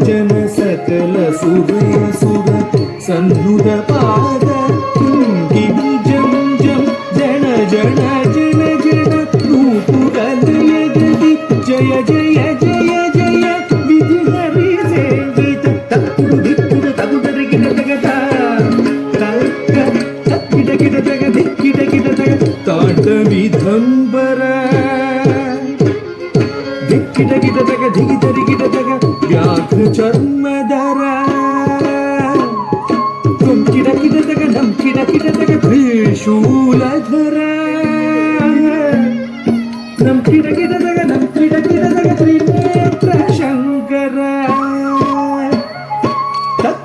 ಜನ ಸಕಲ ಸುರ ಸುರ ಸನ್ನುದ ಪಾದ ಗಿಡಿ ಜಂ ಜಂ ಜನ ಜನ ಜನ ಜನ ರೂಪುಗಲಯ ಗದಿ ಜಯ ಜಯ ಜಯ ಜಯ ವಿಧಿ ಹರಿ ಸೇವಿತ ತಪ್ಪುಡು ದಿಕ್ಕುಡು ತಗುದರ ಗಿಡ ತಗದ ಗಿಡ ಗಿಡ ತಗ ಗಿಡ ಗಿಡ ತಗ ತಾಟ ವಿಧಂಬರ ಗಿಡ ಗಿಡ ತಗ ಧಿಗಿದರಿ ಗಿಡ ತಗ ವ್ಯಾಘ್ರ ಚರ್ಮದರ ಕಿಡ ಕಿಡ ತಗ ನಂ ಕಿಡ ಕಿಡ ತಗ ತ್ರಿಶೂಲಧರ ನಂ ಕಿಡ ಕಿಡ ತಗ ನಂ ಕಿಡ ಕಿಡ ತಗ ತ್ರಿನೇತ್ರ ಶಂಕರ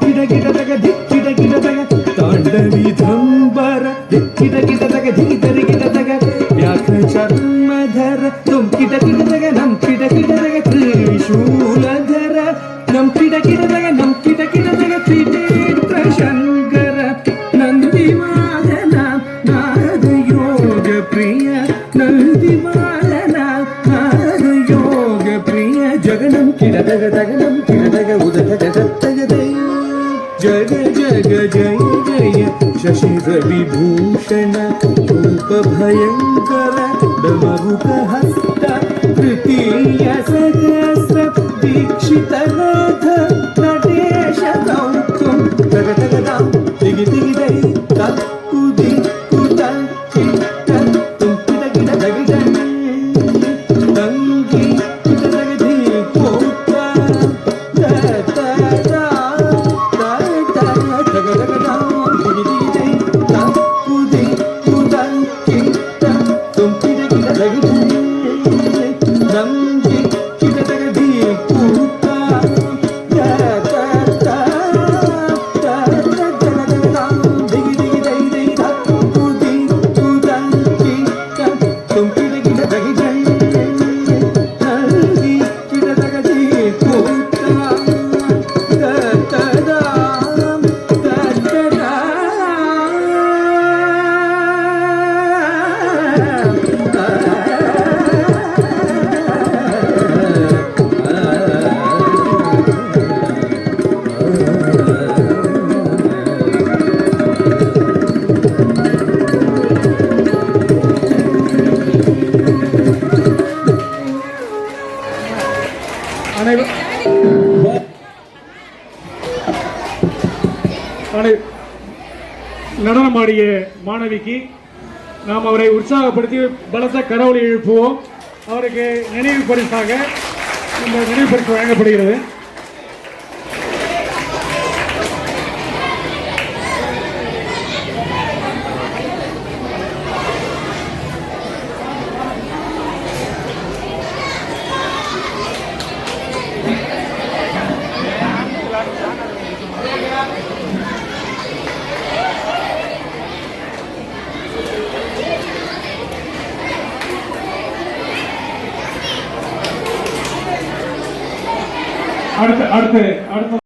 ಕಿಡ ಗಿಡ ತಗ ಧಿಕ್ಕಿಡ ಗಿಡ ತಗ ತಾಂಡವಿ ಧಂಬರ ಧಿಕ್ಕಿಡ ಗಿಡ ತಗ ಧಿಗಿದರಿ ಗಿಡ ತಗ ವ್ಯಾಘ್ರ ಚರ್ಮಧರ ತುಂ ಕಿಡ ಕಿಡ ತಗ ನಂ ಕಿಡ ಕಿಡ ತಗ ತ್ರಿಶೂಲಧರ ನಂ ಕಿಡ ಕಿಡ ತಗ ನಂ ಕಿಡ ಕಿಡ ತಗ ತ್ರಿನೇತ್ರ ಶಂಕರ ನಂದಿವಾಲನ ನಾರದ ಯೋಗ ಪ್ರಿಯ ನಂದಿವಾಲನ ನಾರದ ಯೋಗ ಪ್ರಿಯ ಜಗನಂ ಕಿಡದಗ ದಗನಂ ಕಿಡದಗ ಉದಗ ದತ್ತಗದೈ ಜಗ ಜಗ ಜಯ ಜಯ ಶಶಿರ ವಿಭೂಷಣ ರೂಪ ಭಯಂಕರ ಡಮರುಕ ಹಸ್ತ ತೃತೀಯ ಸಹಸ್ರ ದೀಕ್ಷಿತ ನಾಥ ನಟೇಶ ದೌತ್ಯಂ ತಗ ತಗ ದಾಂ ದಿಗಿ ದಿಗಿ ದೈ ತಕ್ಕು ದಿಕ್ಕು ತಂಕಿ ತಂತು ಕಿಡ ಕಿಡ ದಗಿ ತಂಗಿ ಕಿಡ ದಗಿ ದಿಕ್ಕೋತ ತ ತಗ ತಗ ದಾಂ ದಿಗಿ ದಿಗಿ ದೈ ತಕ್ಕು ದಿಕ್ಕು ತಂಕಿ ತಂತು ಕಿಡ ಕಿಡ ದಗಿ ತಂಗಿ ಕಿಡ ದಗಿ ದಿಕ್ಕೋತ நடனமாடிய மாணவிக்கு நாம் அவரை உற்சாகப்படுத்தி பலத்த கரவொலி எழுப்புவோம். அவருக்கு நினைவு பரிசாக இந்த நினைவு பரிசு வழங்கப்படுகிறது. அடுத்து